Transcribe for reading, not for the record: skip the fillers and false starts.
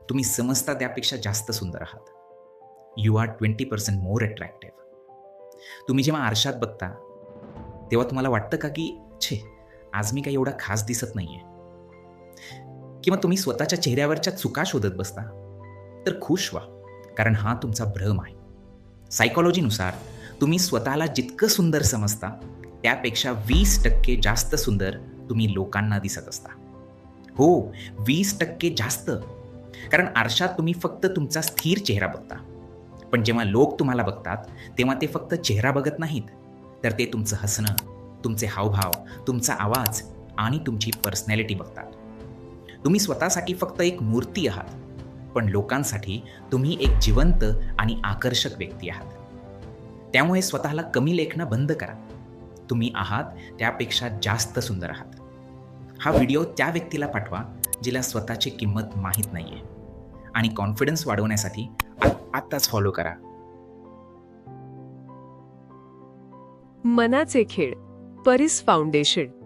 तुम्ही समजता त्यापेक्षा जास्त सुंदर आहात. You are 20% more attractive. तुम्ही जेव्हा आरशात बघता तेव्हा तुम्हाला वाटतं का की छे, आज मी काही एवढा खास दिसत नाहीये? किंवा तुम्ही स्वतःच्या चेहऱ्यावरच्या चुका शोधत बसता? तर खुश व्हा, कारण हा तुमचा भ्रम आहे. सायकॉलॉजीनुसार तुम्ही स्वतःला जितकं सुंदर समजता त्यापेक्षा 20% जास्त सुंदर तुम्ही लोकांना दिसत असता. हो, 20% जास्त. कारण आरशात तुम्ही फक्त तुमचा स्थिर चेहरा बघता. पण जेव्हा लोक तुम्हाला बघतात, तेव्हा ते फक्त चेहरा बघत नाहीत, तर ते तुमचं हसणं, तुमचे हावभाव, तुमचा आवाज आणि तुमची पर्सनॅलिटी बघतात. तुम्ही स्वतःसाठी फक्त एक मूर्ती आहात, पण लोकांसाठी तुम्ही एक जिवंत आणि आकर्षक व्यक्ती आहात. त्यामुळे स्वतःला कमी लेखणं बंद करा. तुम्ही आहात त्यापेक्षा जास्त सुंदर आहात. हा व्हिडिओ त्या व्यक्तीला पाठवा जिला स्वतःची किंमत माहीत नाहीये आणि कॉन्फिडन्स वाढवण्यासाठी आत्ताच फॉलो करा. मनाचे खेळ, परीस फाउंडेशन.